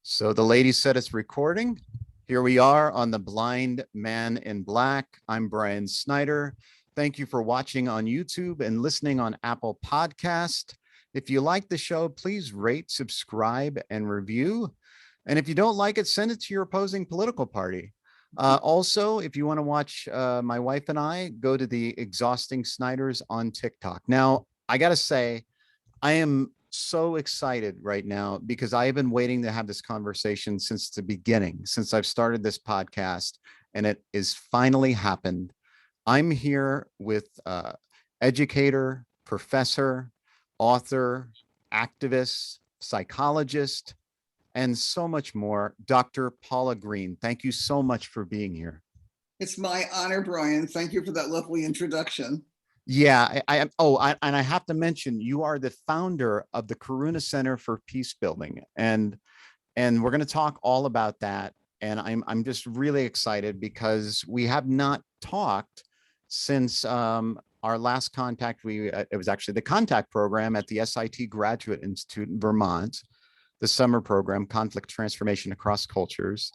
So the lady said it's recording. Here we are on The Blind Man in Black. I'm Brian Snyder. Thank you for watching on YouTube and listening on Apple Podcast. If you like the show, please rate, subscribe, and review. And if you don't like it, send it to your opposing political party. Also, if you want to watch my wife and I, go to the Exhausting Snyders on TikTok. Now, I got to say, I am so excited right now because I have been waiting to have this conversation since the beginning, since I've started this podcast, and it is finally happened. I'm here with educator, professor, author, activist, psychologist, and so much more, Dr. Paula Green. Thank you so much for being here. It's my honor, Brian. Thank you for that lovely introduction. Yeah, and I have to mention, you are the founder of the Karuna Center for Peacebuilding, and we're going to talk all about that. And I'm just really excited because we have not talked since our last contact. It was actually the contact program at the SIT Graduate Institute in Vermont, the summer program, Conflict Transformation Across Cultures.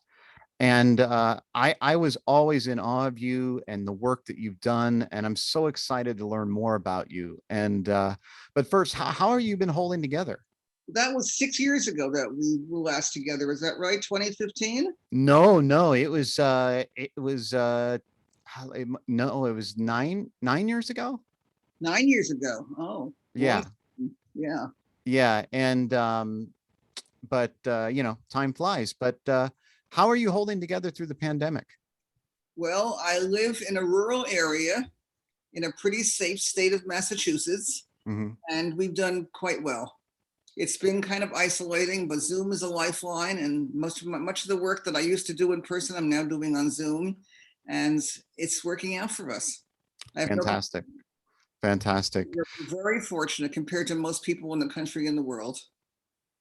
And I was always in awe of you and the work that you've done. And I'm so excited to learn more about you. And but first, how have you been holding together? That was 6 years ago that we were last together. Is that right? 2015? No, it was no, it was nine years ago. 9 years ago. Oh, yeah. Yeah. Yeah. And but time flies. But how are you holding together through the pandemic? Well, I live in a rural area in a pretty safe state of Massachusetts, and we've done quite well. It's been kind of isolating, but Zoom is a lifeline, and much of the work that I used to do in person, I'm now doing on Zoom, and it's working out for us. Fantastic. We're very fortunate compared to most people in the country and the world.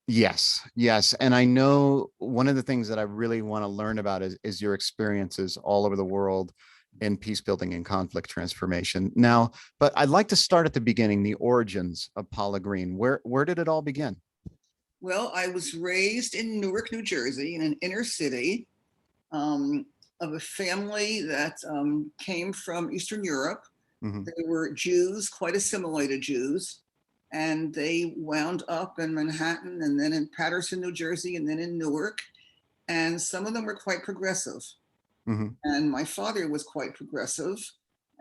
Yes. And I know one of the things that I really want to learn about is your experiences all over the world in peace building and conflict transformation. Now, but I'd like to start at the beginning, the origins of Paula Green. Where did it all begin? Well, I was raised in Newark, New Jersey, in an inner city of a family that came from Eastern Europe. They were Jews, quite assimilated Jews. And they wound up in Manhattan and then in Paterson, New Jersey, and then in Newark. And some of them were quite progressive. And my father was quite progressive.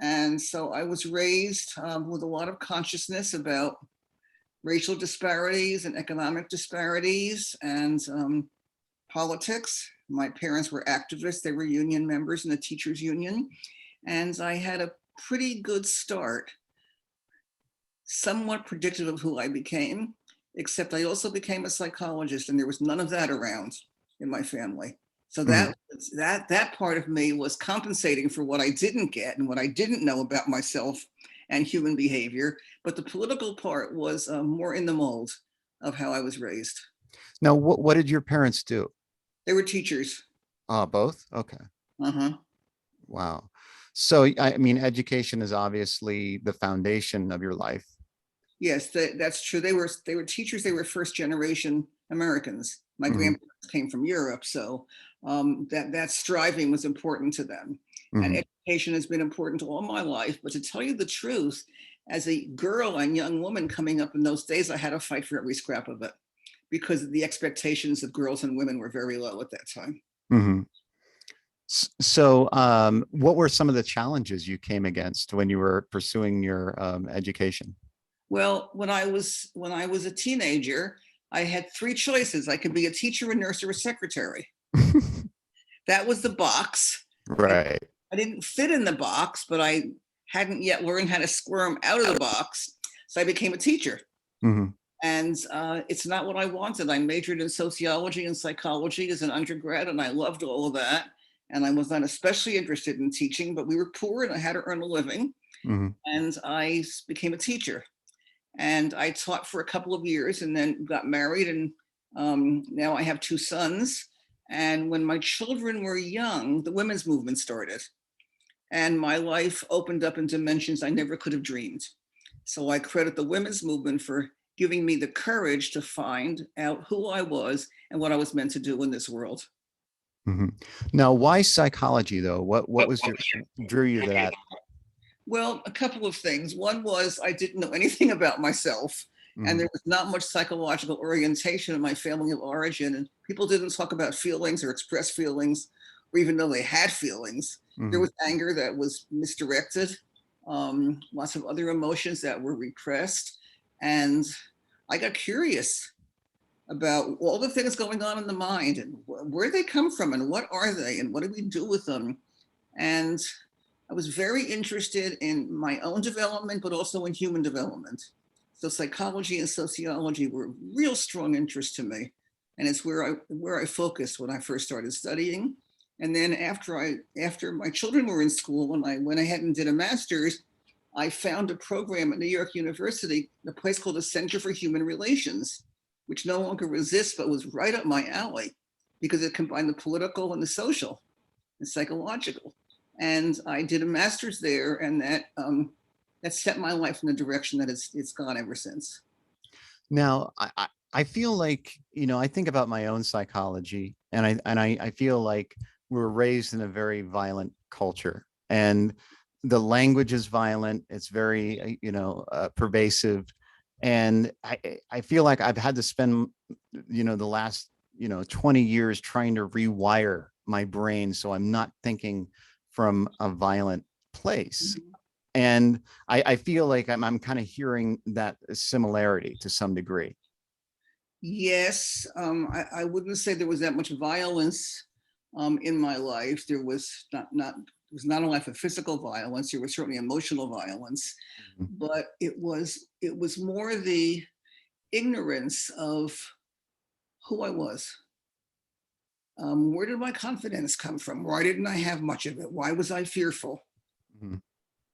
And so I was raised with a lot of consciousness about racial disparities and economic disparities and politics. My parents were activists. They were union members in the teachers union. And I had a pretty good start, somewhat predictive of who I became, except I also became a psychologist, and there was none of that around in my family. So that part of me was compensating for what I didn't get and what I didn't know about myself and human behavior. But the political part was more in the mold of how I was raised. Now, what did your parents do? They were teachers. Both? Okay. Wow. So, I mean, education is obviously the foundation of your life. Yes, that's true. They were teachers. They were first generation Americans. My grandparents came from Europe, so that striving was important to them. And education has been important all my life. But to tell you the truth, as a girl and young woman coming up in those days, I had to fight for every scrap of it because the expectations of girls and women were very low at that time. So what were some of the challenges you came against when you were pursuing your education? Well, when I was a teenager, I had three choices. I could be a teacher, a nurse, or a secretary. That was the box. Right. I didn't fit in the box, but I hadn't yet learned how to squirm out of the box. So I became a teacher. And it's not what I wanted. I majored in sociology and psychology as an undergrad, and I loved all of that. And I was not especially interested in teaching, but we were poor and I had to earn a living. And I became a teacher. And I taught for a couple of years and then got married. And now I have two sons. And when my children were young, the women's movement started. And my life opened up in dimensions I never could have dreamed. So I credit the women's movement for giving me the courage to find out who I was and what I was meant to do in this world. Now, why psychology though? What was drew you to that? Well, a couple of things. One was I didn't know anything about myself, and there was not much psychological orientation in my family of origin, and people didn't talk about feelings or express feelings, or even though they had feelings. There was anger that was misdirected, lots of other emotions that were repressed, and I got curious about all the things going on in the mind and where they come from and what are they and what do we do with them. And I was very interested in my own development, but also in human development. So psychology and sociology were real strong interest to me. And it's where I focused when I first started studying. And then after my children were in school and I went ahead and did a master's, I found a program at New York University, a place called the Center for Human Relations, which no longer exists, but was right up my alley because it combined the political and the social and psychological. And I did a master's there, and that set my life in the direction that it's gone ever since. Now, I feel like, I think about my own psychology, and I feel like we were raised in a very violent culture, and the language is violent. It's very, pervasive. And I feel like I've had to spend, the last, 20 years trying to rewire my brain so I'm not thinking from a violent place. And I feel like I'm kind of hearing that similarity to some degree. Yes, I wouldn't say there was that much violence in my life. There was not a life of physical violence. There was certainly emotional violence, but it was more the ignorance of who I was. Where did my confidence come from? Why didn't I have much of it? Why was I fearful?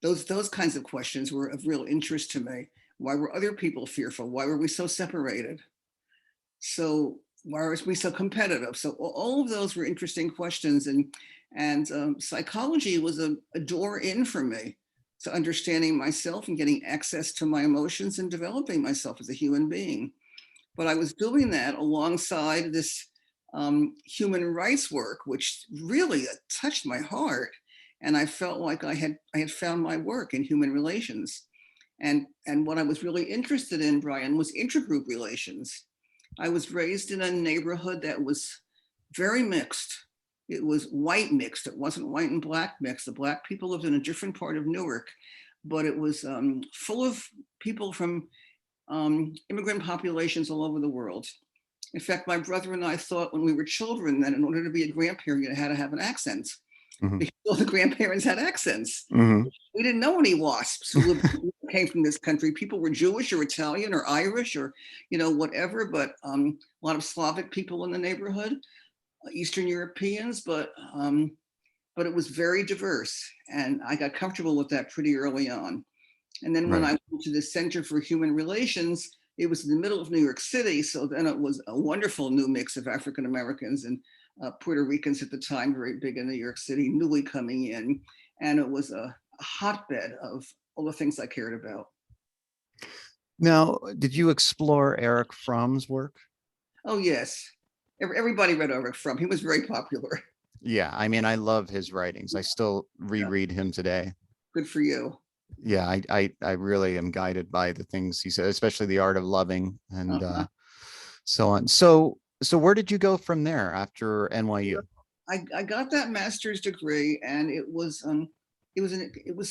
Those kinds of questions were of real interest to me. Why were other people fearful? Why were we so separated? So why are we so competitive? So all of those were interesting questions, and psychology was a door in for me to understanding myself and getting access to my emotions and developing myself as a human being. But I was doing that alongside this human rights work, which really touched my heart. And I felt like I had found my work in human relations. And what I was really interested in, Brian, was intergroup relations. I was raised in a neighborhood that was very mixed. It was white mixed. It wasn't white and black mixed. The black people lived in a different part of Newark, but it was full of people from immigrant populations all over the world. In fact, my brother and I thought when we were children that in order to be a grandparent, you had to have an accent. Because all the grandparents had accents. We didn't know any WASPs who came from this country. People were Jewish or Italian or Irish or, whatever, but a lot of Slavic people in the neighborhood, Eastern Europeans, but it was very diverse. And I got comfortable with that pretty early on. And then when I went to the Center for Human Relations, it was in the middle of New York City. So then it was a wonderful new mix of African Americans and Puerto Ricans at the time, very big in New York City, newly coming in. And it was a hotbed of all the things I cared about. Now, did you explore Erich Fromm's work? Oh, yes. Everybody read Erich Fromm. He was very popular. Yeah, I mean, I love his writings. I still reread him today. Good for you. Yeah, I really am guided by the things he said, especially The Art of Loving and so on. So where did you go from there after NYU? I got that master's degree, and it was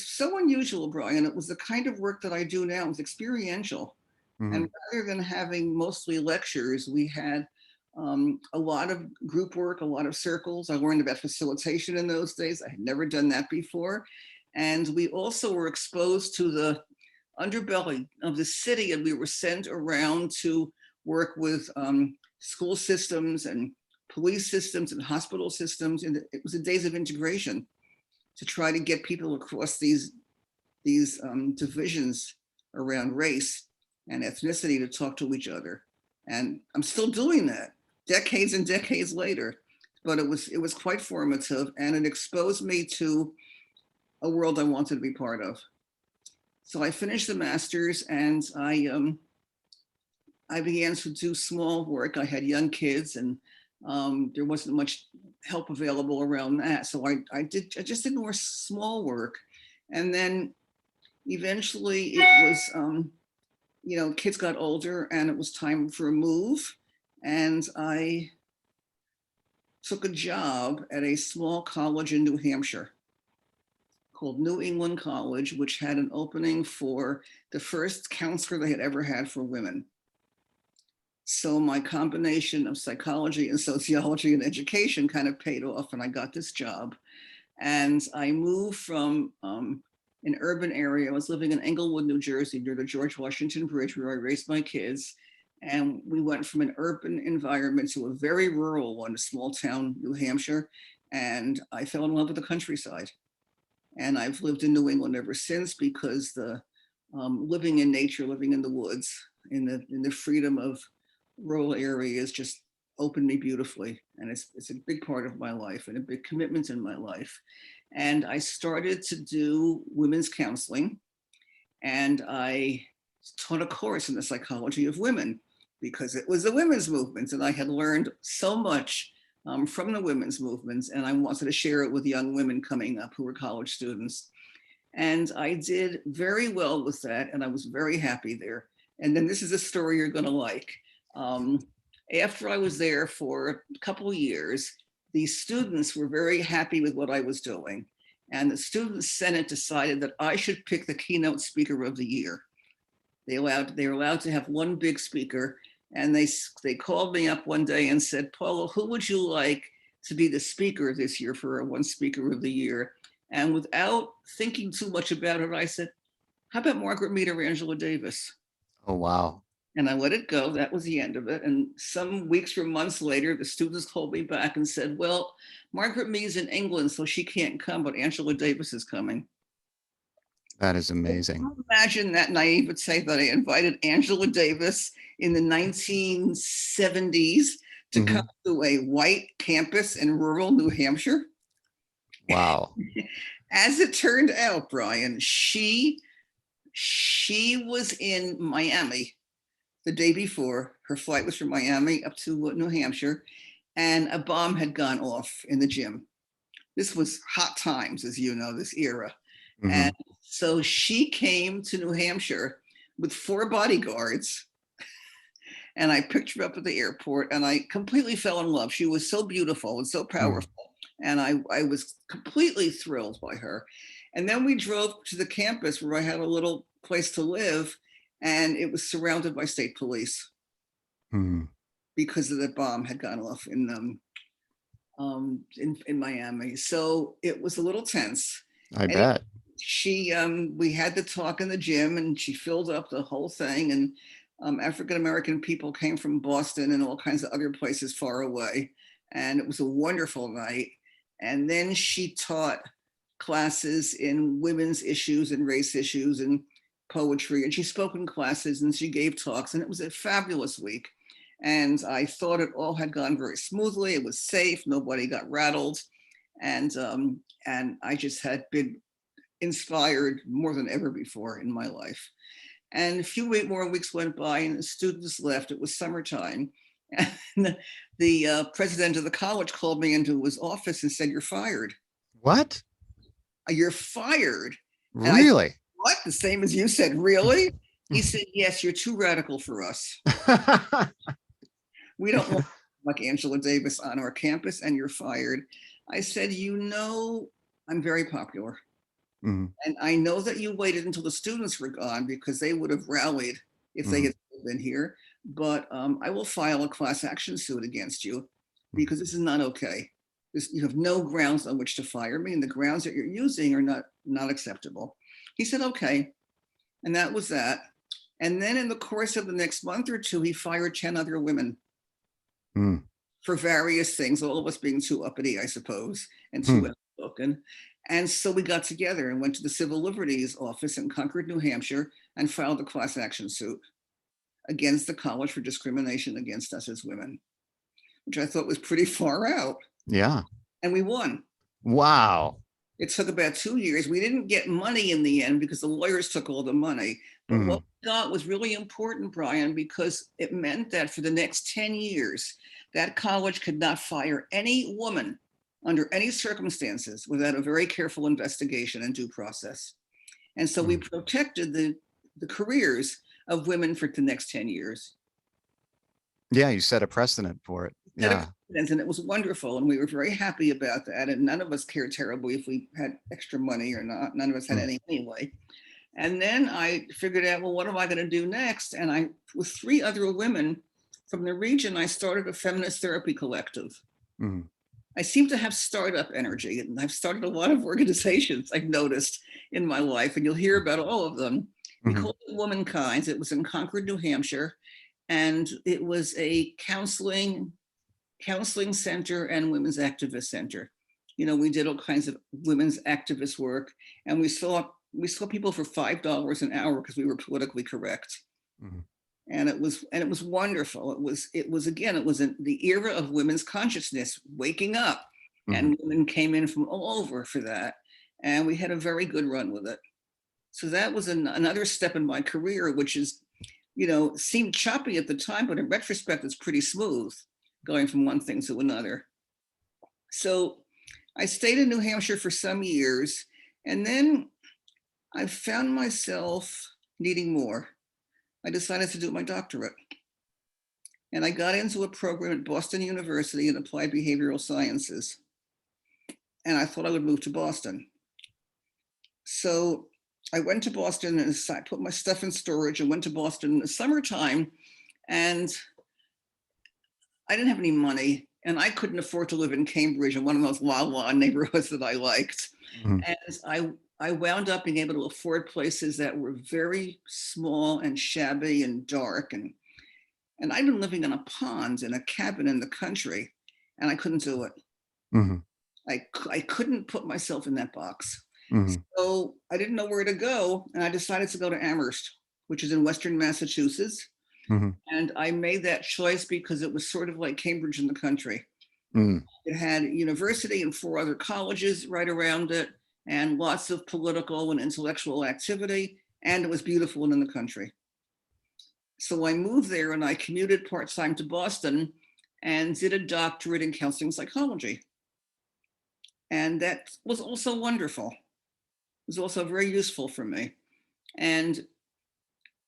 so unusual, Brian. It was the kind of work that I do now. It was experiential, and rather than having mostly lectures, we had a lot of group work, a lot of circles. I learned about facilitation in those days. I had never done that before. And we also were exposed to the underbelly of the city, and we were sent around to work with school systems and police systems and hospital systems. And it was a days of integration to try to get people across these divisions around race and ethnicity to talk to each other. And I'm still doing that decades and decades later, but it was quite formative, and it exposed me to a world I wanted to be part of. So I finished the master's, and I I began to do small work. I had young kids, and there wasn't much help available around that. So I just did more small work. And then eventually it was, kids got older and it was time for a move. And I took a job at a small college in New Hampshire called New England College, which had an opening for the first counselor they had ever had for women. So my combination of psychology and sociology and education kind of paid off, and I got this job. And I moved from an urban area. I was living in Englewood, New Jersey, near the George Washington Bridge, where I raised my kids. And we went from an urban environment to a very rural one, a small town, New Hampshire. And I fell in love with the countryside. And I've lived in New England ever since, because the living in nature, living in the woods, in the freedom of rural areas just opened me beautifully. And it's a big part of my life and a big commitment in my life. And I started to do women's counseling, and I taught a course in the psychology of women, because it was the women's movement, and I had learned so much from the women's movements, and I wanted to share it with young women coming up who were college students. And I did very well with that, and I was very happy there. And then this is a story you're going to like. After I was there for a couple of years, the students were very happy with what I was doing. And the Student Senate decided that I should pick the keynote speaker of the year. They were allowed to have one big speaker. And they called me up one day and said, Paula, who would you like to be the speaker this year for one speaker of the year? And without thinking too much about it, I said, how about Margaret Mead or Angela Davis? Oh, wow. And I let it go. That was the end of it. And some weeks or months later, the students called me back and said, well, Margaret Mead's in England, so she can't come, but Angela Davis is coming. That is amazing. Imagine that naivete that I invited Angela Davis in the 1970s to come to a white campus in rural New Hampshire. Wow. As it turned out, Brian, she was in Miami the day before. Her flight was from Miami up to New Hampshire, and a bomb had gone off in the gym. This was hot times, as you know, this era. And so she came to New Hampshire with 4 bodyguards, and I picked her up at the airport, and I completely fell in love. She was so beautiful and so powerful. And I was completely thrilled by her. And then we drove to the campus where I had a little place to live, and it was surrounded by state police because of the bomb had gone off in Miami. So it was a little tense. I bet. We had the talk in the gym, and she filled up the whole thing. And African-American people came from Boston and all kinds of other places far away. And it was a wonderful night. And then she taught classes in women's issues and race issues and poetry. And she spoke in classes and she gave talks, and it was a fabulous week. And I thought it all had gone very smoothly. It was safe. Nobody got rattled. And I just had been inspired more than ever before in my life. And a few more weeks went by, and the students left. It was summertime. And the president of the college called me into his office and said, "You're fired." What? You're fired. Really? Said, what? The same as you said, really? He said, yes, you're too radical for us. We don't want like Angela Davis on our campus, and you're fired. I said, I'm very popular. And I know that you waited until the students were gone, because they would have rallied if they had been here. But I will file a class action suit against you, because this is not okay. You have no grounds on which to fire me, and the grounds that you're using are not acceptable. He said, okay. And that was that. And then in the course of the next month or two, he fired 10 other women for various things, all of us being too uppity, I suppose, and too outspoken. And so we got together and went to the Civil Liberties office in Concord, New Hampshire, and filed a class action suit against the college for discrimination against us as women, which I thought was pretty far out. Yeah. And we won. Wow. It took about 2 years. We didn't get money in the end because the lawyers took all the money. But what we got was really important, Brian, because it meant that for the next 10 years, that college could not fire any woman under any circumstances without a very careful investigation and due process. And so we protected the careers of women for the next 10 years. Yeah, you set a precedent for it. Yeah. And it was wonderful. And we were very happy about that. And none of us cared terribly if we had extra money or not. None of us had any anyway. And then I figured out, well, what am I going to do next? And I, with 3 other women from the region, I started a feminist therapy collective. I seem to have startup energy, and I've started a lot of organizations I've noticed in my life, and you'll hear about all of them. We called it Womankind. It was in Concord, New Hampshire, and it was a counseling center and women's activist center. You know, we did all kinds of women's activist work, and we saw people for $5 an hour because we were politically correct. And it was wonderful. It was in the era of women's consciousness waking up, and women came in from all over for that. And we had a very good run with it. So that was another step in my career, which is, you know, seemed choppy at the time, but in retrospect, it's pretty smooth going from one thing to another. So I stayed in New Hampshire for some years, and then I found myself needing more. I decided to do my doctorate. And I got into a program at Boston University in applied behavioral sciences. And I thought I would move to Boston. So I went to Boston and I put my stuff in storage and went to Boston in the summertime. And I didn't have any money, and I couldn't afford to live in Cambridge in one of those la neighborhoods that I liked. And I wound up being able to afford places that were very small and shabby and dark. And I'd been living in a pond in a cabin in the country, and I couldn't do it. I couldn't put myself in that box. So I didn't know where to go, and I decided to go to Amherst, which is in Western Massachusetts. And I made that choice because it was sort of like Cambridge in the country. It had a university and 4 other colleges right around it, and lots of political and intellectual activity, and it was beautiful and in the country. So I moved there and I commuted part-time to Boston and did a doctorate in counseling psychology. And that was also wonderful. It was also very useful for me. And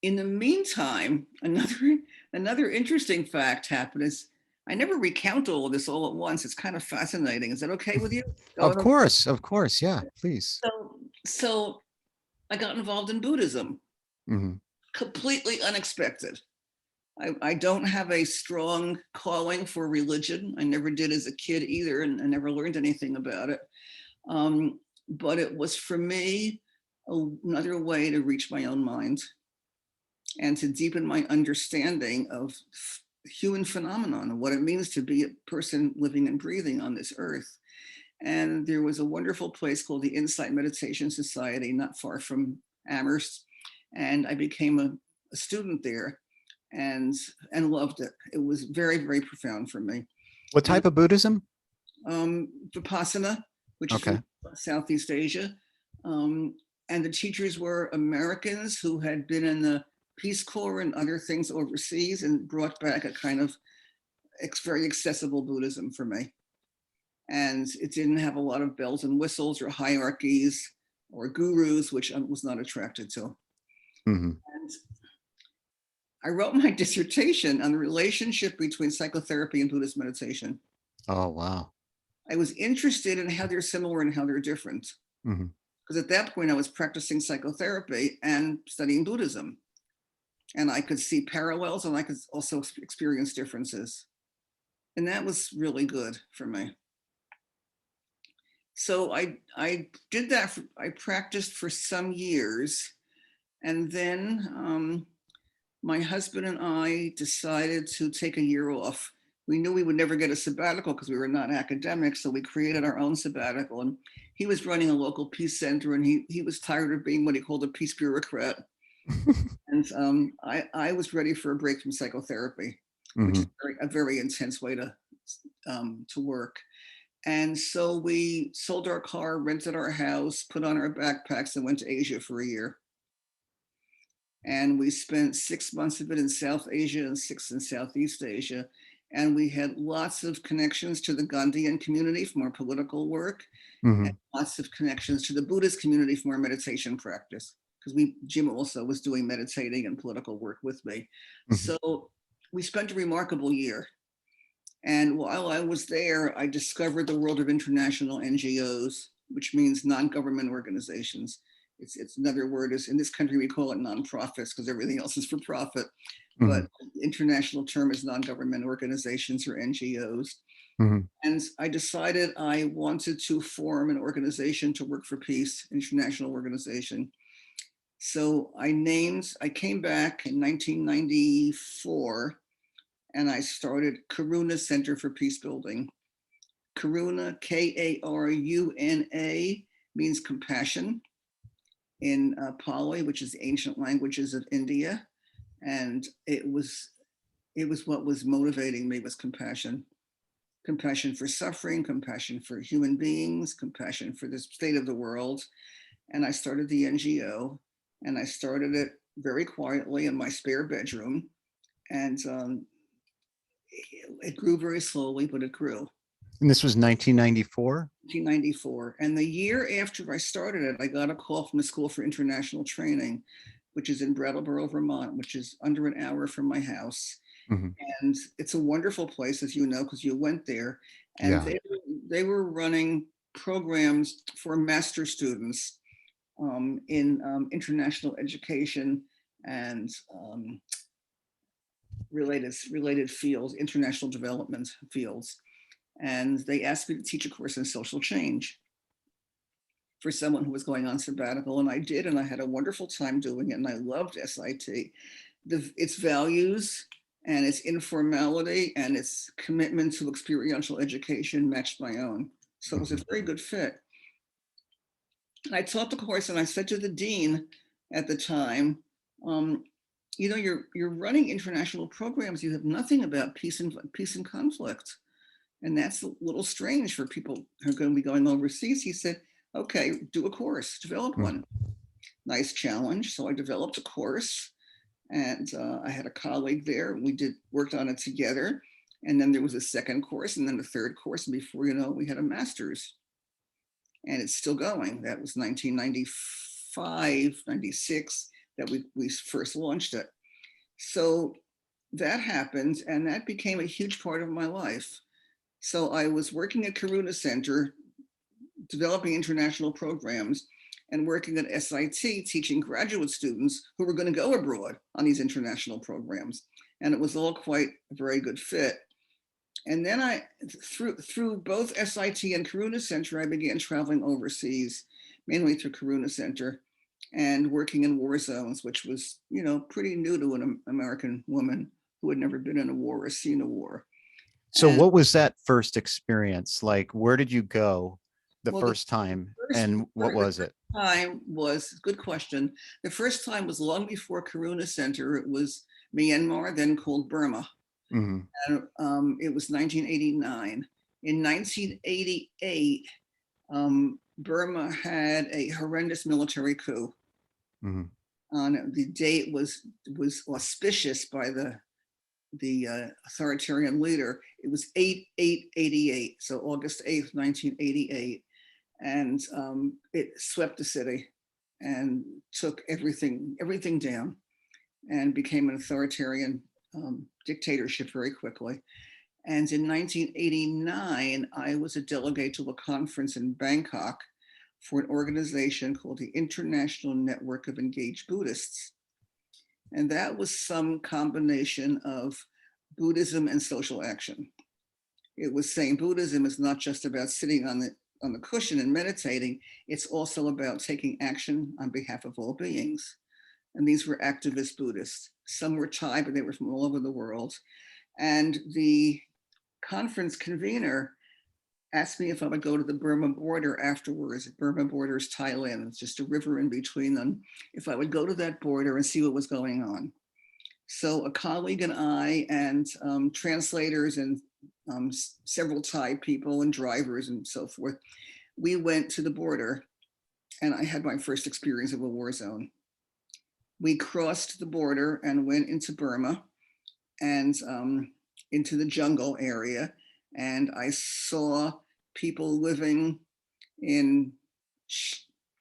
in the meantime, another interesting fact happened is I never recount all of this all at once. It's kind of fascinating. Is that okay with you? Of course. Yeah, please. So I got involved in Buddhism, completely unexpected. I don't have a strong calling for religion. I never did as a kid either, and I never learned anything about it. But it was for me another way to reach my own mind and to deepen my understanding of human phenomenon and what it means to be a person living and breathing on this earth. And there was a wonderful place called the Insight Meditation Society, not far from Amherst. And I became a student there and loved it. It was very, very profound for me. What type of Buddhism? Vipassana, which is from Southeast Asia. And the teachers were Americans who had been in the Peace Corps and other things overseas and brought back a kind of very accessible Buddhism for me. And it didn't have a lot of bells and whistles or hierarchies or gurus, which I was not attracted to. And I wrote my dissertation on the relationship between psychotherapy and Buddhist meditation. Oh, wow. I was interested in how they're similar and how they're different. Because at that point I was practicing psychotherapy and studying Buddhism. And I could see parallels and I could also experience differences. And that was really good for me. So I did that. I practiced for some years. And then my husband and I decided to take a year off. We knew we would never get a sabbatical because we were not academics. So we created our own sabbatical. And he was running a local peace center, and he was tired of being what he called a peace bureaucrat. And I was ready for a break from psychotherapy, which is a very intense way to work. And so we sold our car, rented our house, put on our backpacks, and went to Asia for a year. And we spent 6 months of it in South Asia and 6 in Southeast Asia. And we had lots of connections to the Gandhian community from our political work, and lots of connections to the Buddhist community from our meditation practice. Because Jim also was doing meditating and political work with me. So we spent a remarkable year. And while I was there, I discovered the world of international NGOs, which means non-government organizations. It's another word, is in this country we call it nonprofits because everything else is for profit. But the international term is non-government organizations, or NGOs. And I decided I wanted to form an organization to work for peace, international organization. So I came back in 1994 and I started Karuna Center for Peacebuilding. Karuna, Karuna, means compassion in Pali, which is the ancient languages of India. And it was what was motivating me, was compassion. Compassion for suffering, compassion for human beings, compassion for the state of the world. And I started the NGO, and I started it very quietly in my spare bedroom. And it grew very slowly, but it grew. And this was 1994? 1994. And the year after I started it, I got a call from the School for International Training, which is in Brattleboro, Vermont, which is under an hour from my house. And it's a wonderful place, as you know, because you went there. And they were running programs for master students in international education and related fields, international development fields. And they asked me to teach a course in social change for someone who was going on sabbatical. And I did, and I had a wonderful time doing it. And I loved SIT. Its values and its informality and its commitment to experiential education matched my own. So it was a very good fit. And I taught the course, and I said to the dean at the time, you know, you're running international programs. You have nothing about peace and conflict. And that's a little strange for people who are going to be going overseas. He said, okay, do a course, develop one. Nice challenge. So I developed a course, and I had a colleague there. We worked on it together. And then there was a second course, and then a third course. And before you know it, we had a master's. And it's still going. That was 1995, 96 that we first launched it. So that happened, and that became a huge part of my life. So I was working at Karuna Center, developing international programs, and working at SIT, teaching graduate students who were going to go abroad on these international programs. And it was all quite a very good fit. And then through both SIT and Karuna Center, I began traveling overseas, mainly through Karuna Center, and working in war zones, which was, you know, pretty new to an American woman who had never been in a war or seen a war. So what was that first experience like? Where did you go the first time, and what was it? Good question. The first time was long before Karuna Center. It was Myanmar, then called Burma. And it was 1989. In 1988, Burma had a horrendous military coup. The date was auspicious by the authoritarian leader. It was 8/8/88, so August 8th, 1988. And it swept the city and took everything down, and became an authoritarian dictatorship very quickly. And in 1989, I was a delegate to a conference in Bangkok for an organization called the International Network of Engaged Buddhists. And that was some combination of Buddhism and social action. It was saying Buddhism is not just about sitting on the cushion and meditating, it's also about taking action on behalf of all beings. And these were activist Buddhists. Some were Thai, but they were from all over the world. And the conference convener asked me if I would go to the Burma border afterwards. Burma border is Thailand. It's just a river in between them. If I would go to that border and see what was going on. So a colleague and I, and translators and several Thai people and drivers and so forth. We went to the border, and I had my first experience of a war zone. We crossed the border and went into Burma and into the jungle area. And I saw people living in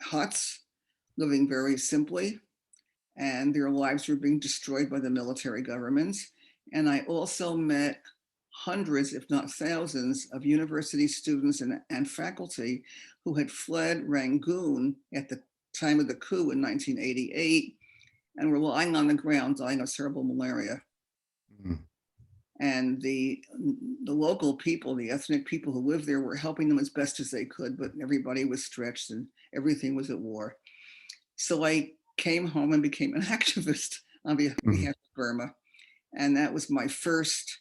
huts, living very simply, and their lives were being destroyed by the military governments. And I also met hundreds, if not thousands, of university students and faculty who had fled Rangoon at the time of the coup in 1988 and were lying on the ground dying of cerebral malaria. Mm. And the local people, the ethnic people who lived there, were helping them as best as they could, but everybody was stretched and everything was at war. So I came home and became an activist on behalf of Burma. And that was my first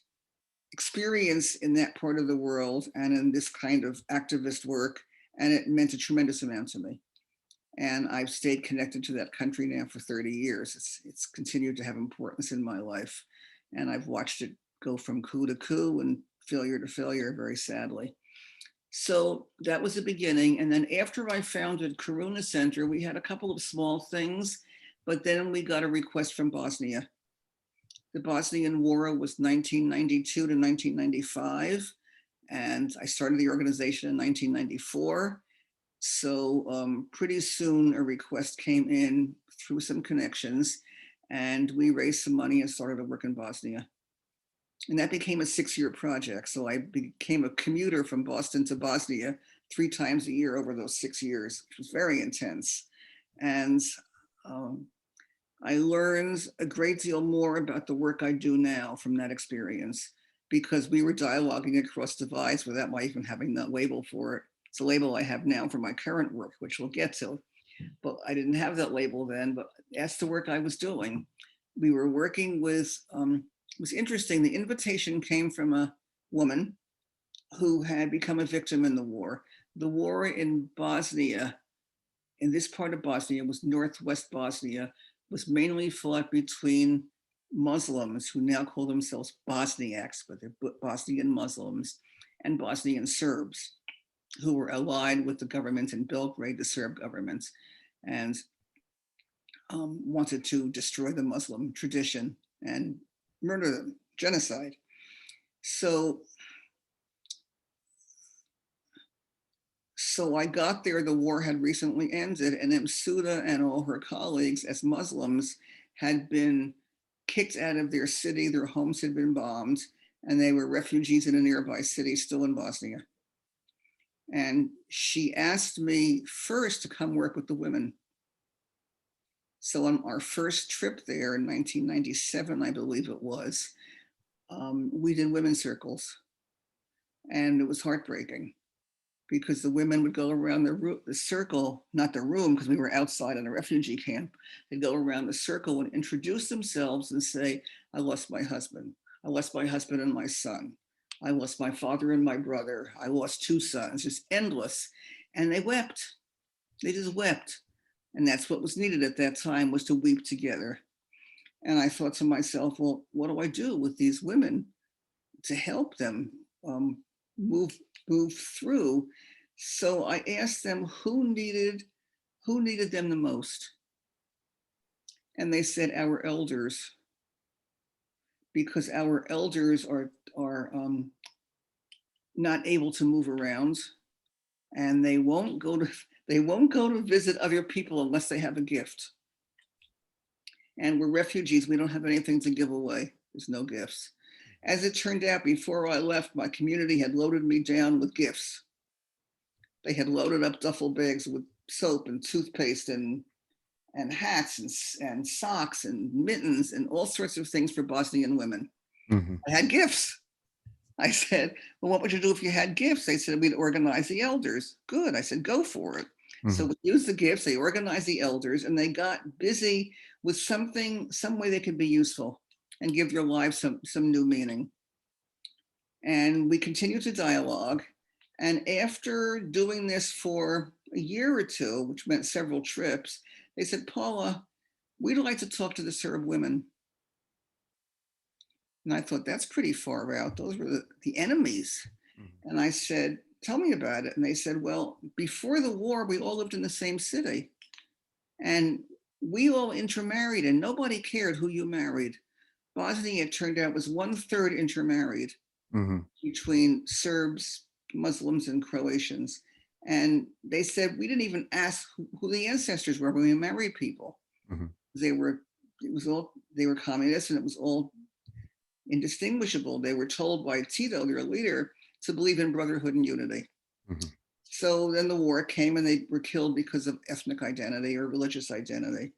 experience in that part of the world and in this kind of activist work. And it meant a tremendous amount to me. And I've stayed connected to that country now for 30 years. It's continued to have importance in my life. And I've watched it go from coup to coup and failure to failure, very sadly. So that was the beginning. And then after I founded Karuna Center, we had a couple of small things, but then we got a request from Bosnia. The Bosnian War was 1992 to 1995. And I started the organization in 1994. So pretty soon a request came in through some connections, and we raised some money and started to work in Bosnia. And that became a 6-year project. So I became a commuter from Boston to Bosnia 3 times a year over those 6 years, which was very intense. And I learned a great deal more about the work I do now from that experience, because we were dialoguing across divides without my even having that label for it. It's a label I have now for my current work, which we'll get to. But I didn't have that label then, but that's the work I was doing. We were working with, it was interesting, the invitation came from a woman who had become a victim in the war. The war in Bosnia, in this part of Bosnia, was northwest Bosnia, was mainly fought between Muslims who now call themselves Bosniaks, but they're Bosnian Muslims, and Bosnian Serbs, who were allied with the government in Belgrade, the Serb government, and wanted to destroy the Muslim tradition and murder them, genocide. So I got there, the war had recently ended, and Msuda and all her colleagues as Muslims had been kicked out of their city, their homes had been bombed, and they were refugees in a nearby city still in Bosnia. And she asked me first to come work with the women. So on our first trip there in 1997, I believe it was, we did women's circles. And it was heartbreaking because the women would go around the circle, not the room, because we were outside in a refugee camp. They'd go around the circle and introduce themselves and say, I lost my husband. I lost my husband and my son. I lost my father and my brother. I lost 2 sons, just endless. And they wept. They just wept. And that's what was needed at that time, was to weep together. And I thought to myself, well, what do I do with these women to help them move through? So I asked them who needed them the most. And they said, our elders, because our elders are not able to move around, and they won't go to visit other people unless they have a gift. And we're refugees, we don't have anything to give away. There's no gifts. As it turned out, before I left, my community had loaded me down with gifts. They had loaded up duffel bags with soap and toothpaste and hats and socks and mittens and all sorts of things for Bosnian women. Mm-hmm. I had gifts. I said, well, what would you do if you had gifts? They said, we'd organize the elders. Good. I said, go for it. Mm-hmm. So we used the gifts, they organized the elders, and they got busy with some way they could be useful and give their lives some new meaning. And we continued to dialogue. And after doing this for a year or 2, which meant several trips, they said, Paula, we'd like to talk to the Serb women. And I thought, that's pretty far out. Those were the enemies. And I said, tell me about it. And they said, well, before the war, we all lived in the same city. And we all intermarried and nobody cared who you married. Bosnia, it turned out, was 1/3 intermarried between Serbs, Muslims, and Croatians. And they said, we didn't even ask who the ancestors were when we married people. They were communists, and it was all indistinguishable. They were told by Tito, their leader, to believe in brotherhood and unity. So then the war came and they were killed because of ethnic identity or religious identity.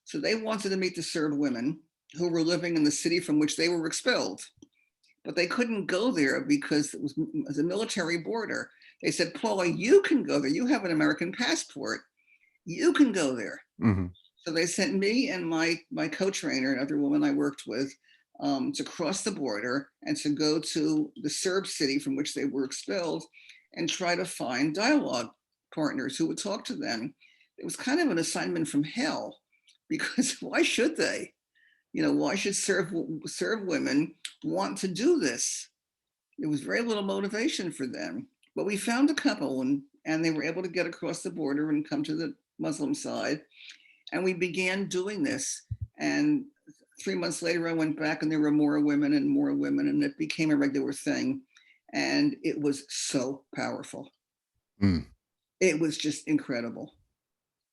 So they wanted to meet the Serb women who were living in the city from which they were expelled. But they couldn't go there because it was a military border. They said, Paula, you can go there. You have an American passport. You can go there. So they sent me and my co-trainer, another woman I worked with, to cross the border and to go to the Serb city from which they were expelled and try to find dialogue partners who would talk to them. It was kind of an assignment from hell, because why should they? Why should Serb women want to do this? There was very little motivation for them. But we found a couple and they were able to get across the border and come to the Muslim side. And we began doing this. And 3 months later, I went back and there were more women, and it became a regular thing. And it was so powerful. It was just incredible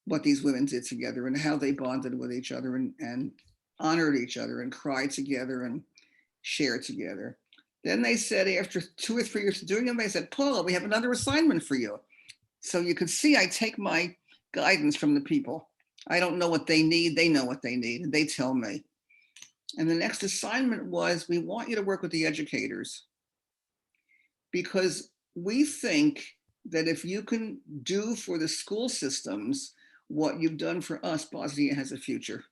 what these women did together and how they bonded with each other and honored each other and cried together and shared together. Then they said, after 2 or 3 years of doing it, they said, Paula, we have another assignment for you. So you can see I take my guidance from the people. I don't know what they need. They know what they need, and they tell me. And the next assignment was, we want you to work with the educators, because we think that if you can do for the school systems what you've done for us, Bosnia has a future.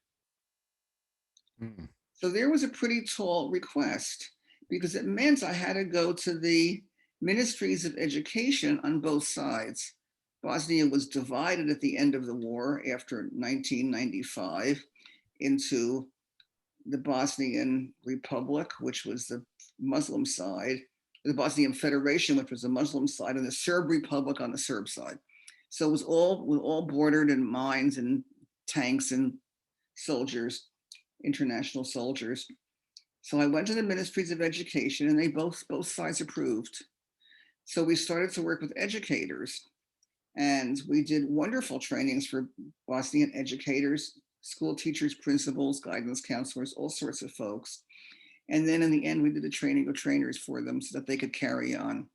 So there was a pretty tall request, because it meant I had to go to the ministries of education on both sides. Bosnia was divided at the end of the war after 1995 into the Bosnian Republic, which was the Muslim side, the Bosnian Federation, which was the Muslim side, and the Serb Republic on the Serb side. So it was all bordered in mines and tanks and soldiers, international soldiers. So I went to the ministries of education, and they both sides approved. So we started to work with educators, and we did wonderful trainings for Bosnian educators, school teachers, principals, guidance counselors, all sorts of folks. And then in the end, we did a training of trainers for them so that they could carry on.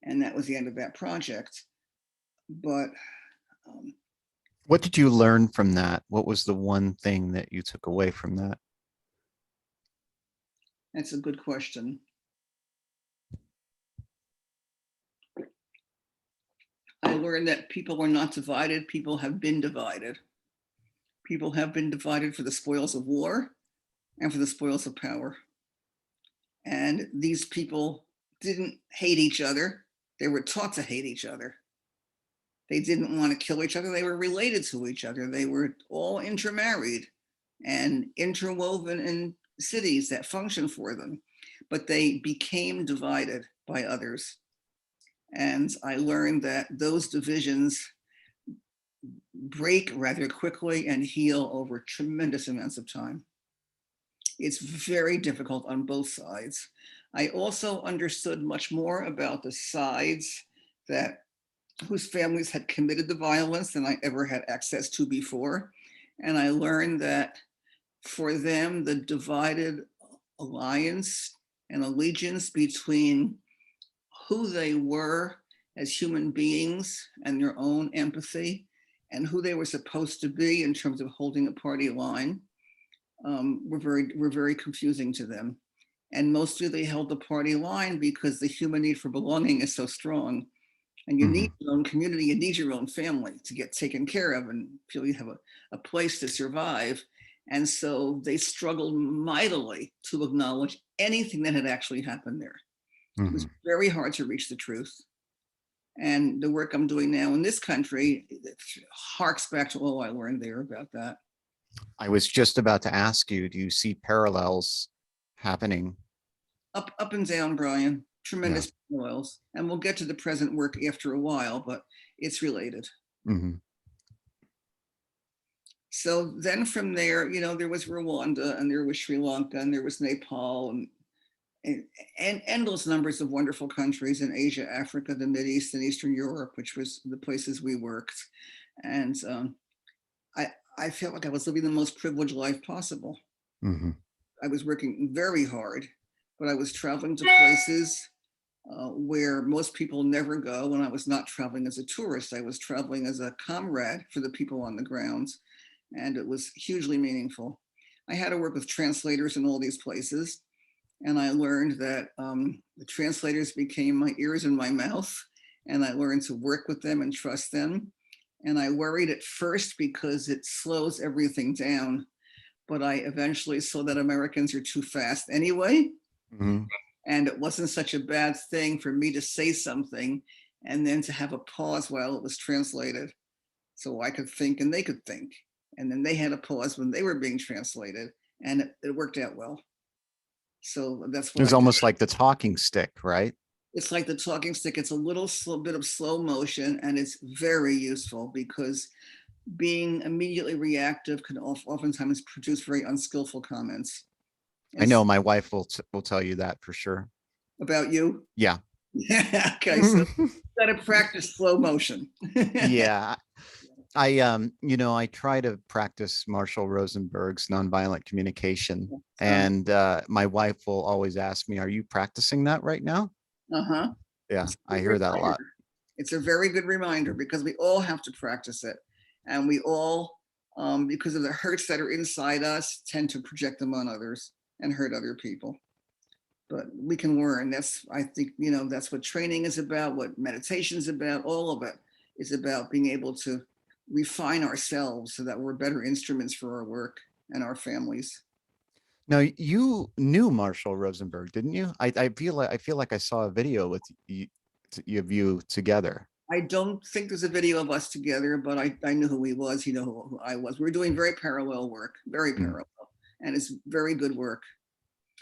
And that was the end of that project. But what did you learn from that? What was the one thing that you took away from that? That's a good question. I learned that people are not divided. People have been divided. People have been divided for the spoils of war and for the spoils of power. And these people didn't hate each other. They were taught to hate each other. They didn't want to kill each other. They were related to each other. They were all intermarried and interwoven in cities that functioned for them, but they became divided by others. And I learned that those divisions break rather quickly and heal over tremendous amounts of time. It's very difficult on both sides. I also understood much more about the sides whose families had committed the violence than I ever had access to before. And I learned that for them, the divided alliance and allegiance between who they were as human beings and their own empathy and who they were supposed to be in terms of holding a party line were very confusing to them. And mostly they held the party line because the human need for belonging is so strong. And you need your own community, you need your own family to get taken care of and feel you have a place to survive. And so they struggled mightily to acknowledge anything that had actually happened there. It was very hard to reach the truth. And the work I'm doing now in this country harks back to all I learned there about that. I was just about to ask you, do you see parallels happening? Up and down, Brian. Tremendous parallels. And we'll get to the present work after a while, but it's related. So then from there, there was Rwanda, and there was Sri Lanka, and there was Nepal, and endless numbers of wonderful countries in Asia, Africa, the Mideast, and Eastern Europe, which was the places we worked. And I felt like I was living the most privileged life possible. I was working very hard, but I was traveling to places where most people never go. When I was not traveling as a tourist, I was traveling as a comrade for the people on the grounds, and it was hugely meaningful. I had to work with translators in all these places, and I learned that the translators became my ears and my mouth, and I learned to work with them and trust them. And I worried at first because it slows everything down, but I eventually saw that Americans are too fast anyway. And it wasn't such a bad thing for me to say something and then to have a pause while it was translated, so I could think and they could think. And then they had a pause when they were being translated, and it worked out well. So that's what it was almost like the talking stick, right? It's like the talking stick. It's a little bit of slow motion, and it's very useful because being immediately reactive can oftentimes produce very unskillful comments. I know my wife will tell you that for sure. About you? Yeah. Okay, so you got to practice slow motion. Yeah. I try to practice Marshall Rosenberg's nonviolent communication, and my wife will always ask me, "Are you practicing that right now?" Yeah, I hear that a lot. It's a very good reminder because we all have to practice it, and we all, because of the hurts that are inside us, tend to project them on others and hurt other people. But we can learn. I think, that's what training is about, what meditation is about. All of it is about being able to refine ourselves so that we're better instruments for our work and our families. Now, you knew Marshall Rosenberg, didn't you? I feel like I saw a video with you together. I don't think there's a video of us together, but I knew who he was. He knew who I was. We were doing very parallel work, very parallel, and it's very good work.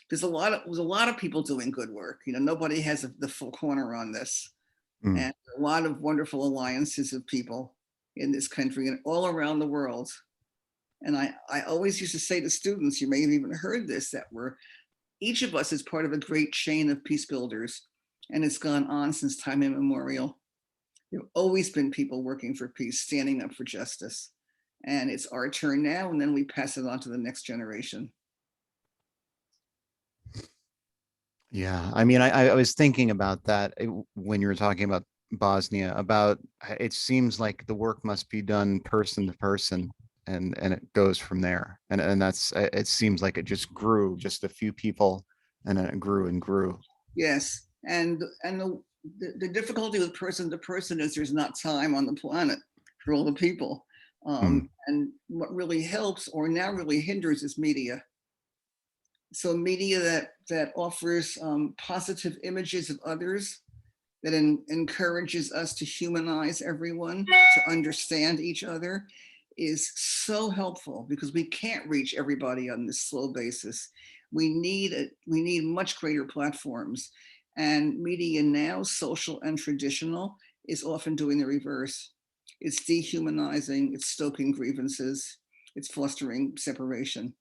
There's a lot of people doing good work. Nobody has the full corner on this, and a lot of wonderful alliances of people in this country and all around the world. And I always used to say to students, you may have even heard this, that each of us is part of a great chain of peace builders, and it's gone on since time immemorial. There have always been people working for peace, standing up for justice, and it's our turn now, and then we pass it on to the next generation. Yeah, I mean, I was thinking about that when you were talking about Bosnia, about it seems like the work must be done person to person, and it goes from there, and it seems like it just grew, just a few people, and then it grew and grew. Yes, and the difficulty with person to person is there's not time on the planet for all the people, and what really helps or now really hinders is media. So media that offers positive images of others, that encourages us to humanize everyone, to understand each other, is so helpful because we can't reach everybody on this slow basis. We need much greater platforms, and media now, social and traditional, is often doing the reverse. It's dehumanizing, it's stoking grievances, it's fostering separation.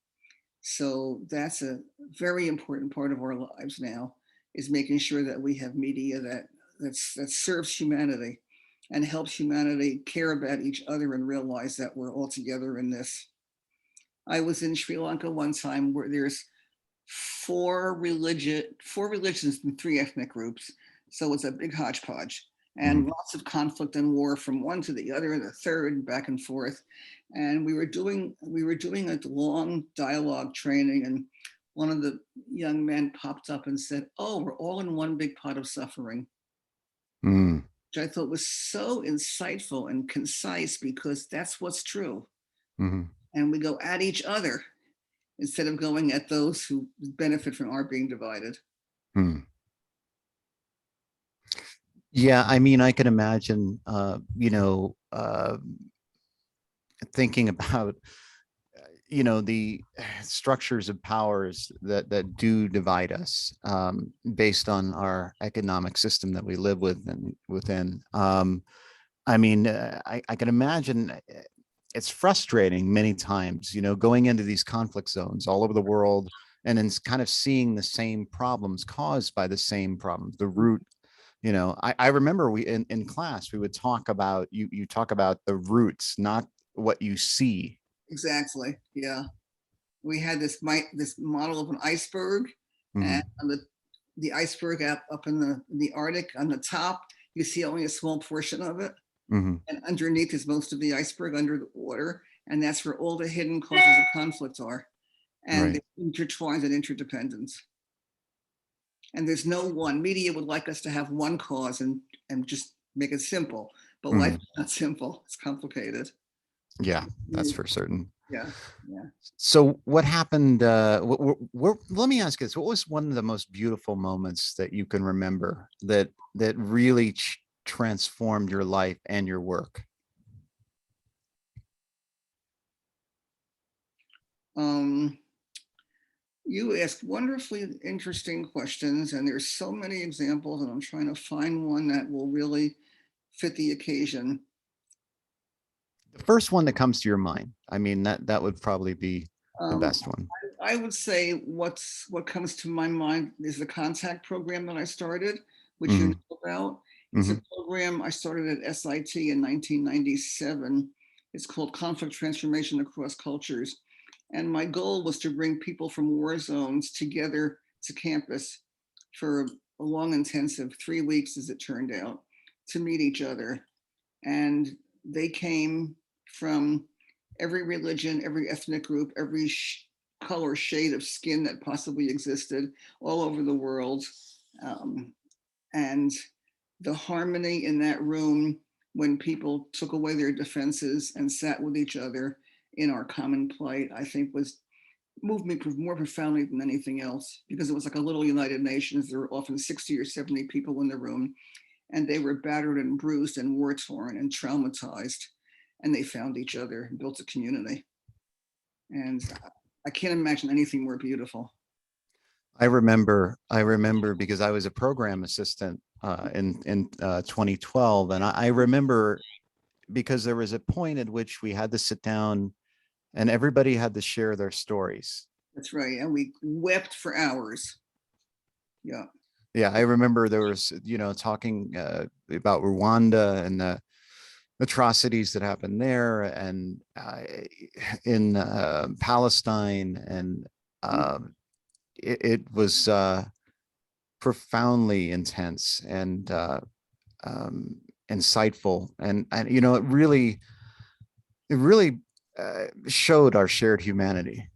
So that's a very important part of our lives now, is making sure that we have media that serves humanity and helps humanity care about each other and realize that we're all together in this. I was in Sri Lanka one time where there's four religions and three ethnic groups. So it's a big hodgepodge, and lots of conflict and war from one to the other and the third, back and forth. And we were doing a long dialogue training, and one of the young men popped up and said, "Oh, we're all in one big pot of suffering." Which I thought was so insightful and concise, because that's what's true. And we go at each other instead of going at those who benefit from our being divided. Yeah, I mean, I can imagine, thinking about, the structures of powers that do divide us, based on our economic system that we live with and within. I mean, I can imagine it's frustrating many times, going into these conflict zones all over the world and then kind of seeing the same problems caused by the same problems, the root. I remember we in class, we would talk about, you talk about the roots, not what you see. Exactly. Yeah. We had this model of an iceberg, and on the iceberg up in the Arctic, on the top, you see only a small portion of it. And underneath is most of the iceberg under the water. And that's where all the hidden causes of conflict are. And Right. they're intertwined and interdependence. And there's no one. Media would like us to have one cause and just make it simple. But life is not simple. It's complicated. Yeah, that's for certain. Yeah. Yeah. So what happened? Let me ask you this. What was one of the most beautiful moments that you can remember that really transformed your life and your work? You asked wonderfully interesting questions, and there's so many examples, and I'm trying to find one that will really fit the occasion. The first one that comes to your mind. I mean, that would probably be the best one. I would say what comes to my mind is the contact program that I started, which you know about. It's a program I started at SIT in 1997. It's called Conflict Transformation Across Cultures. And my goal was to bring people from war zones together to campus for a long intensive 3 weeks, as it turned out, to meet each other. And they came from every religion, every ethnic group, every color shade of skin that possibly existed all over the world. And the harmony in that room, when people took away their defenses and sat with each other in our common plight, I think moved me more profoundly than anything else, because it was like a little United Nations. There were often 60 or 70 people in the room, and they were battered and bruised and war torn and traumatized, and they found each other and built a community. And I can't imagine anything more beautiful. I remember because I was a program assistant in 2012, and I remember because there was a point at which we had to sit down and everybody had to share their stories. That's right. And we wept for hours. Yeah. Yeah, I remember there was, talking about Rwanda and the atrocities that happened there, and in Palestine, and it was profoundly intense and insightful, and it really showed our shared humanity.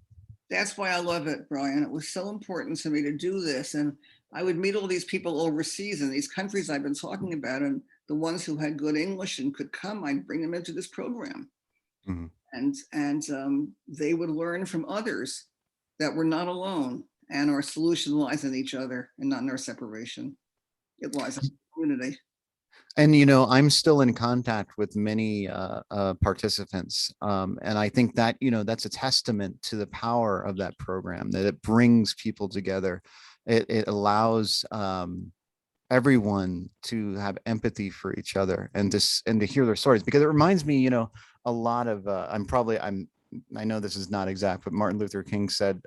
That's why I love it, Brian. It was so important to me to do this. And I would meet all these people overseas in these countries I've been talking about, and the ones who had good English and could come, I'd bring them into this program. And they would learn from others that we're not alone, and our solution lies in each other and not in our separation. It lies in community. And, I'm still in contact with many participants. And I think that, that's a testament to the power of that program, that it brings people together. It allows everyone to have empathy for each other and to hear their stories, because it reminds me, a lot of, I know this is not exact, but Martin Luther King said,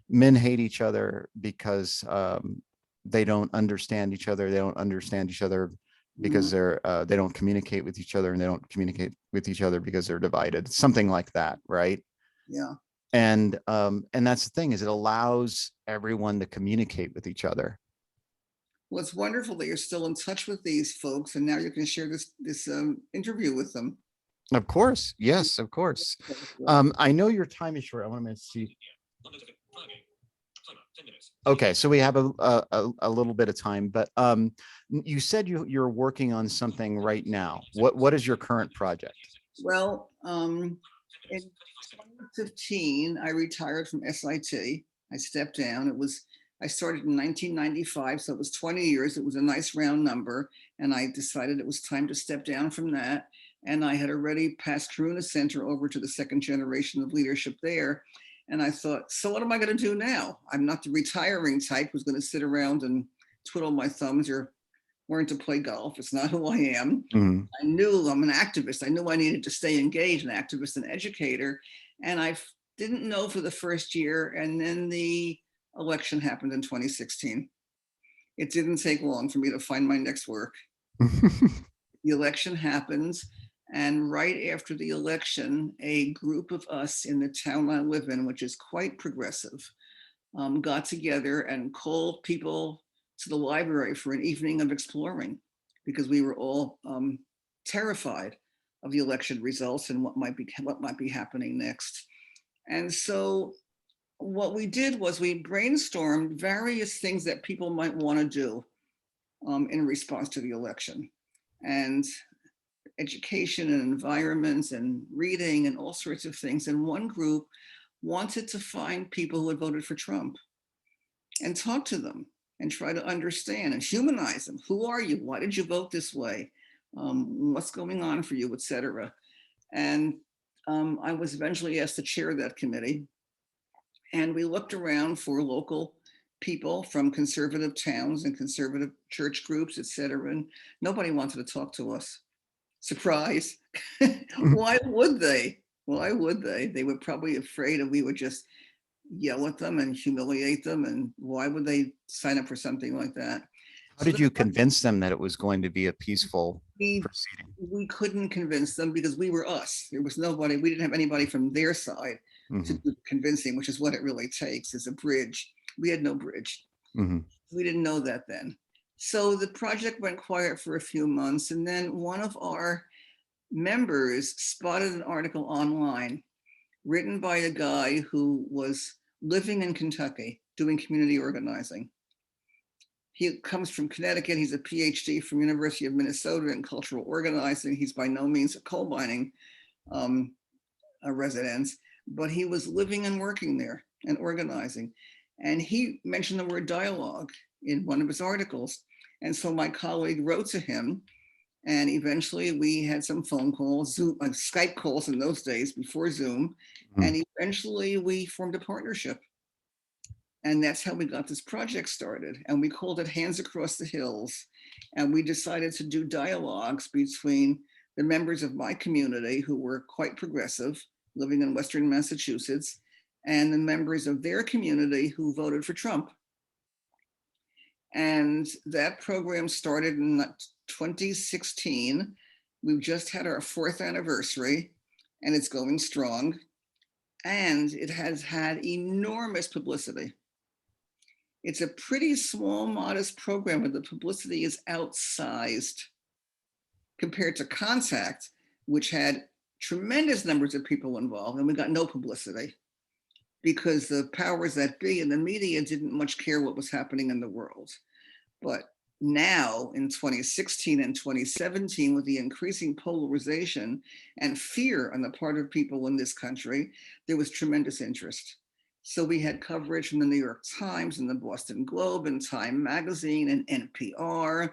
men hate each other because they don't understand each other. They don't understand each other because they don't communicate with each other, and they don't communicate with each other because they're divided. Something like that, right? Yeah. And that's the thing, is it allows everyone to communicate with each other. Well, it's wonderful that you're still in touch with these folks, and now you can share this interview with them. Of course, yes, of course. I know your time is short. I want to see. Okay, so we have a little bit of time, but you said you're working on something right now. What is your current project? Well, in 2015, I retired from SIT. I stepped down. I started in 1995, so it was 20 years. It was a nice round number, and I decided it was time to step down from that And I had already passed Karuna Center over to the second generation of leadership there. And I thought, so what am I going to do now? I'm not the retiring type who's going to sit around and twiddle my thumbs or learn to play golf. It's not who I am. Mhm. I knew I'm an activist. I knew I needed to stay engaged, an activist and educator. And I didn't know for the first year. And then the election happened in 2016. It didn't take long for me to find my next work. The election happens. And right after the election, a group of us in the town I live in, which is quite progressive, got together and called people to the library for an evening of exploring, because we were all terrified of the election results and what might be happening next. And so what we did was we brainstormed various things that people might want to do in response to the election. And education and environments and reading and all sorts of things. And one group wanted to find people who had voted for Trump and talk to them and try to understand and humanize them. Who are you? Why did you vote this way? What's going on for you, et cetera. And I was eventually asked to chair that committee. And we looked around for local people from conservative towns and conservative church groups, et cetera. And nobody wanted to talk to us. Surprise. Why would they? Why would they? They were probably afraid that we would just yell at them and humiliate them. And why would they sign up for something like that? How did you convince them that it was going to be a peaceful proceeding? We couldn't convince them because we were us. There was nobody, we didn't have anybody from their side to do convincing, which is what it really takes, is a bridge. We had no bridge. We didn't know that then. So the project went quiet for a few months, and then one of our members spotted an article online written by a guy who was living in Kentucky doing community organizing. He comes from Connecticut. He's a PhD from University of Minnesota in cultural organizing. He's by no means a coal mining resident, but he was living and working there and organizing. And he mentioned the word dialogue in one of his articles. And so my colleague wrote to him, and eventually we had some phone calls, Zoom, Skype calls in those days before Zoom. And eventually we formed a partnership. And that's how we got this project started. And we called it Hands Across the Hills. And we decided to do dialogues between the members of my community who were quite progressive, living in Western Massachusetts, and the members of their community who voted for Trump. And that program started in 2016. We've just had our 4th anniversary, and it's going strong. And it has had enormous publicity. It's a pretty small, modest program, but the publicity is outsized compared to Contact, which had tremendous numbers of people involved, and we got no publicity because the powers that be in the media didn't much care what was happening in the world. But now in 2016 and 2017, with the increasing polarization and fear on the part of people in this country, there was tremendous interest. So we had coverage from the New York Times and the Boston Globe and Time Magazine and NPR,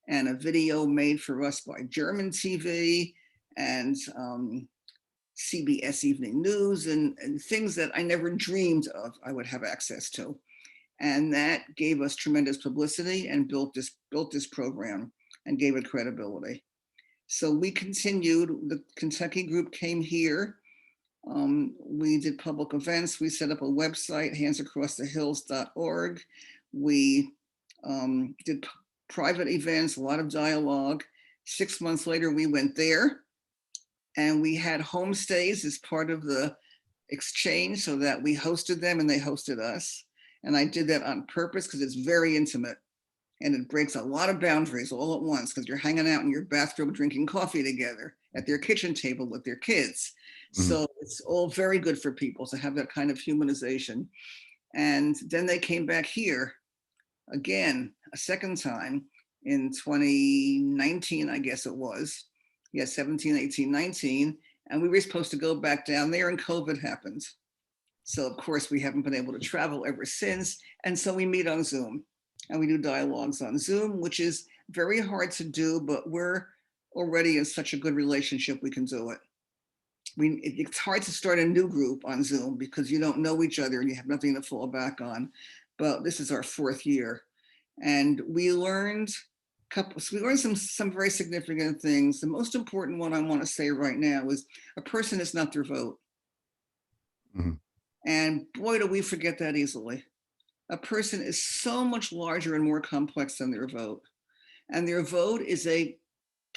and a video made for us by German TV and CBS Evening News and things that I never dreamed of I would have access to. And that gave us tremendous publicity and built this program and gave it credibility. So we continued. The Kentucky group came here. We did public events. We set up a website, handsacrossthehills.org. We did private events, a lot of dialogue. 6 months later, we went there, and we had homestays as part of the exchange so that we hosted them and they hosted us. And I did that on purpose because it's very intimate and it breaks a lot of boundaries all at once because you're hanging out in your bathrobe drinking coffee together at their kitchen table with their kids. So it's all very good for people to have that kind of humanization. And then they came back here again, a second time in 2019, I guess it was. Yeah, 17, 18, 19. And we were supposed to go back down there and COVID happened. So of course we haven't been able to travel ever since. And so we meet on Zoom and we do dialogues on Zoom, which is very hard to do, but we're already in such a good relationship, we can do it. It's hard to start a new group on Zoom because you don't know each other and you have nothing to fall back on. But this is our 4th year, and we learned some very significant things. The most important one I want to say right now is a person is not their vote. Mm-hmm. And boy, do we forget that easily. A person is so much larger and more complex than their vote. And their vote is a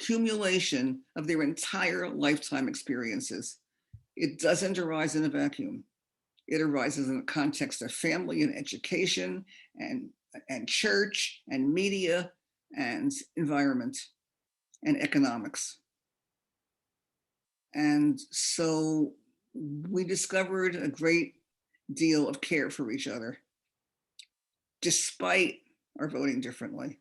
accumulation of their entire lifetime experiences. It doesn't arise in a vacuum. It arises in the context of family and education and church and media and environment and economics. And so we discovered a great deal of care for each other, despite our voting differently.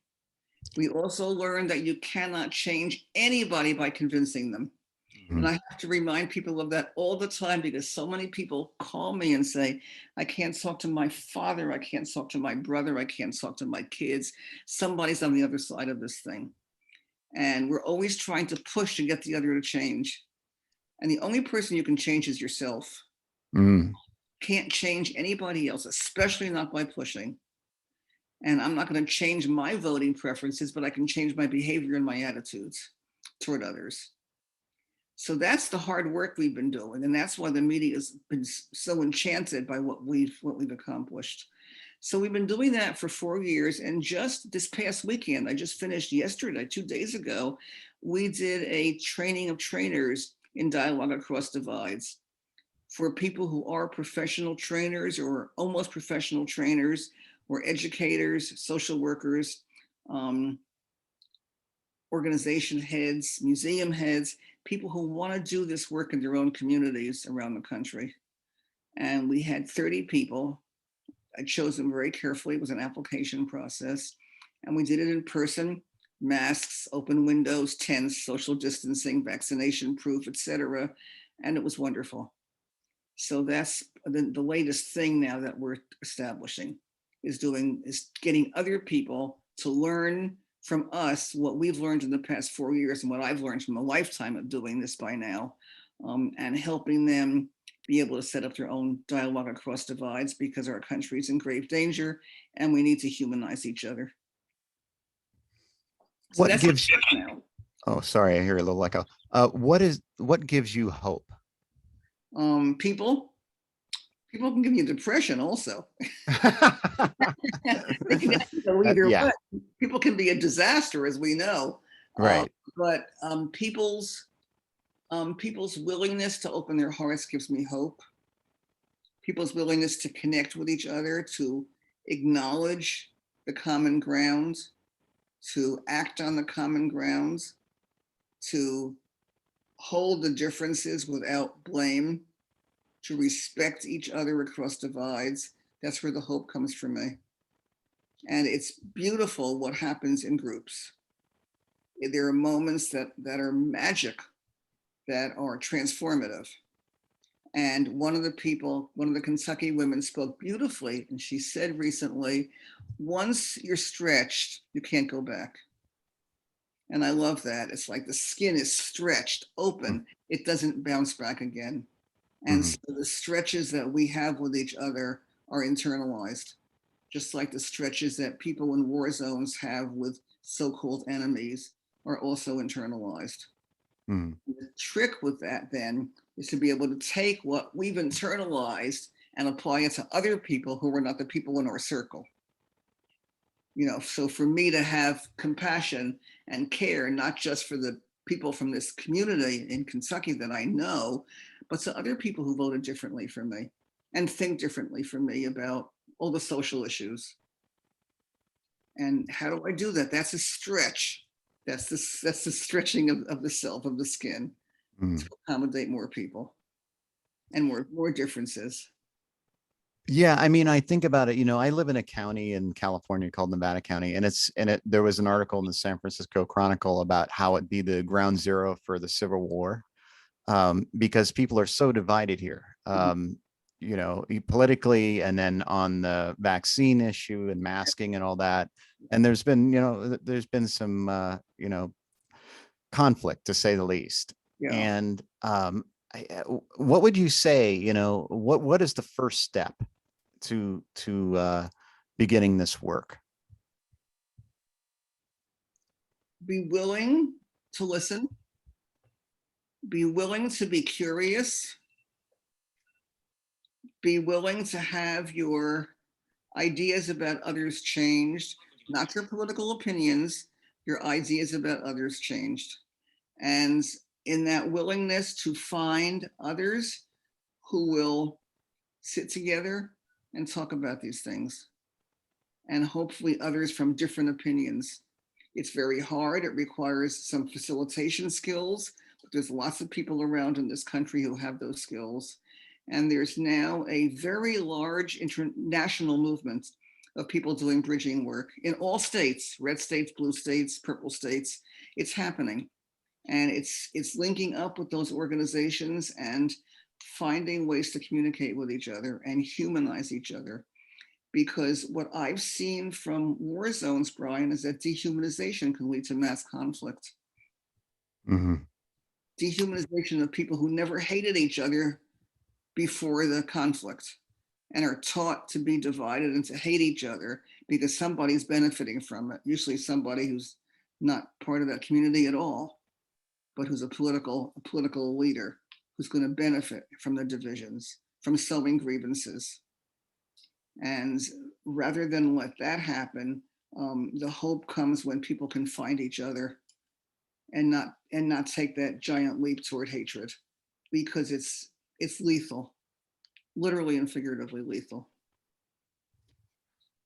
We also learned that you cannot change anybody by convincing them. Mm-hmm. And I have to remind people of that all the time, because so many people call me and say, I can't talk to my father, I can't talk to my brother, I can't talk to my kids. Somebody's on the other side of this thing. And we're always trying to push to get the other to change. And the only person you can change is yourself. Mm. Can't change anybody else, especially not by pushing. And I'm not going to change my voting preferences, but I can change my behavior and my attitudes toward others. So that's the hard work we've been doing. And that's why the media has been so enchanted by what we've accomplished. So we've been doing that for 4 years. And just this past weekend, I just finished yesterday, 2 days ago, we did a training of trainers in dialogue across divides for people who are professional trainers or almost professional trainers, or educators, social workers, organization heads, museum heads, people who want to do this work in their own communities around the country. And we had 30 people. I chose them very carefully. It was an application process. And we did it in person, masks, open windows, tents, social distancing, vaccination proof, etc. And it was wonderful. So that's the latest thing now that we're establishing, is getting other people to learn from us what we've learned in the past 4 years and what I've learned from a lifetime of doing this by now, and helping them be able to set up their own dialogue across divides, because our country is in grave danger and we need to humanize each other. So what gives you now? Oh, sorry, I hear a little echo. What gives you hope? People can give you depression also. They can go either way. People can be a disaster, as we know. Right. But people's willingness to open their hearts gives me hope. People's willingness to connect with each other, to acknowledge the common ground, to act on the common grounds, to hold the differences without blame, to respect each other across divides. That's where the hope comes from me. And it's beautiful what happens in groups. There are moments that are magic, that are transformative. And one of the Kentucky women spoke beautifully, and she said recently, once you're stretched, you can't go back. And I love that. It's like the skin is stretched open. It doesn't bounce back again. And so the stretches that we have with each other are internalized, just like the stretches that people in war zones have with so-called enemies are also internalized. The trick with that then is to be able to take what we've internalized and apply it to other people who are not the people in our circle. So for me to have compassion and care, not just for the people from this community in Kentucky that I know, but to other people who voted differently from me and think differently from me about all the social issues. And how do I do that? That's a stretch. That's the stretching of the self, of the skin, to accommodate more people and more differences. Yeah, I mean, I think about it, I live in a county in California called Nevada County, and there was an article in the San Francisco Chronicle about how it'd be the ground zero for the Civil War, because people are so divided here, politically, and then on the vaccine issue and masking and all that. And there's been some, conflict, to say the least. Yeah. And what would you say, what is the first step to beginning this work? Be willing to listen. Be willing to be curious. Be willing to have your ideas about others changed, not your political opinions, your ideas about others changed. And in that willingness to find others who will sit together and talk about these things, and hopefully others from different opinions. It's very hard. It requires some facilitation skills, but there's lots of people around in this country who have those skills. And there's now a very large international movement of people doing bridging work in all states, red states, blue states, purple states. It's happening. And it's linking up with those organizations and finding ways to communicate with each other and humanize each other. Because what I've seen from war zones, Brian, is that dehumanization can lead to mass conflict. Mm-hmm. Dehumanization of people who never hated each other before the conflict and are taught to be divided and to hate each other because somebody's benefiting from it. Usually somebody who's not part of that community at all, but who's a political leader who's going to benefit from the divisions, from sowing grievances. And rather than let that happen, the hope comes when people can find each other and not take that giant leap toward hatred, because it's lethal, literally and figuratively lethal.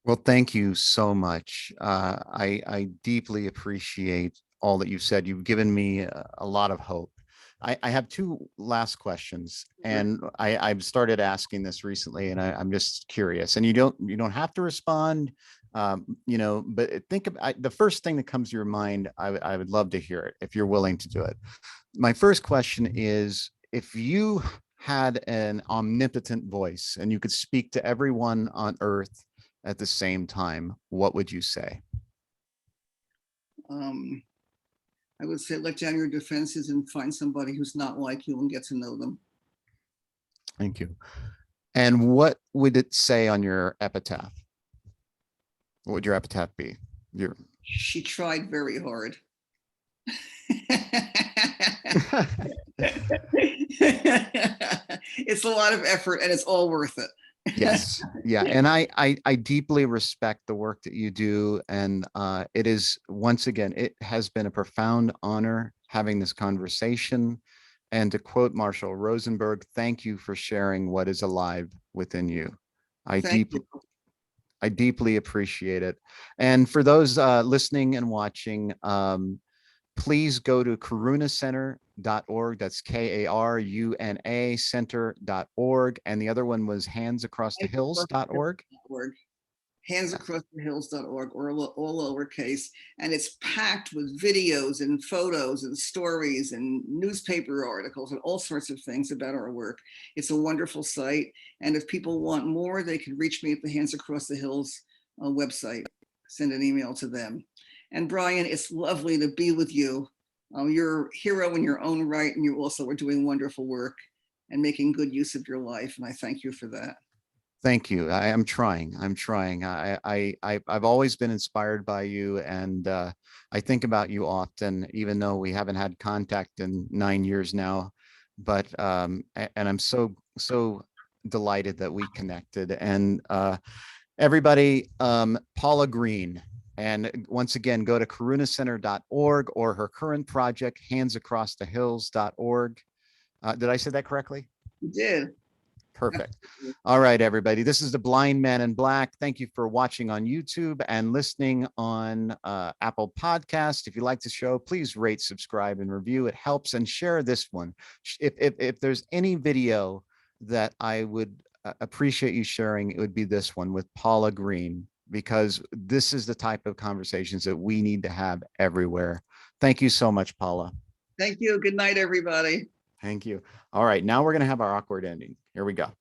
Well, thank you so much. I deeply appreciate all that you've said. You've given me a lot of hope. I have two last questions, and I've started asking this recently, and I'm just curious. And you don't have to respond, but think about the first thing that comes to your mind. I would love to hear it if you're willing to do it. My first question is, if you had an omnipotent voice and you could speak to everyone on earth at the same time, what would you say? I would say let down your defenses and find somebody who's not like you and get to know them. Thank you. And what would it say on your epitaph? What would your epitaph be? She tried very hard. It's a lot of effort and it's all worth it. Yes. Yeah. And I deeply respect the work that you do. And it is, once again, it has been a profound honor having this conversation. And to quote Marshall Rosenberg, thank you for sharing what is alive within you. I deeply appreciate it. And for those listening and watching, please go to karunacenter.org. That's KARUNA center.org. And the other one was handsacrossthehills.org. Handsacrossthehills.org, or all lowercase. And it's packed with videos and photos and stories and newspaper articles and all sorts of things about our work. It's a wonderful site. And if people want more, they can reach me at the Hands Across the Hills website. Send an email to them. And Brian, it's lovely to be with you. You're a hero in your own right, and you also are doing wonderful work and making good use of your life. And I thank you for that. Thank you. I'm trying. I've always been inspired by you, and I think about you often, even though we haven't had contact in 9 years now. But and I'm so delighted that we connected. And everybody, Paula Green. And once again, go to karunacenter.org or her current project, handsacrossthehills.org. Did I say that correctly? You did. Perfect. All right, everybody. This is The Blind Man in Black. Thank you for watching on YouTube and listening on Apple Podcast. If you like the show, please rate, subscribe, and review. It helps. And share this one. If there's any video that I would appreciate you sharing, it would be this one with Paula Green, because this is the type of conversations that we need to have everywhere. Thank you so much, Paula. Thank you. Good night, everybody. Thank you. All right, now we're going to have our awkward ending. Here we go.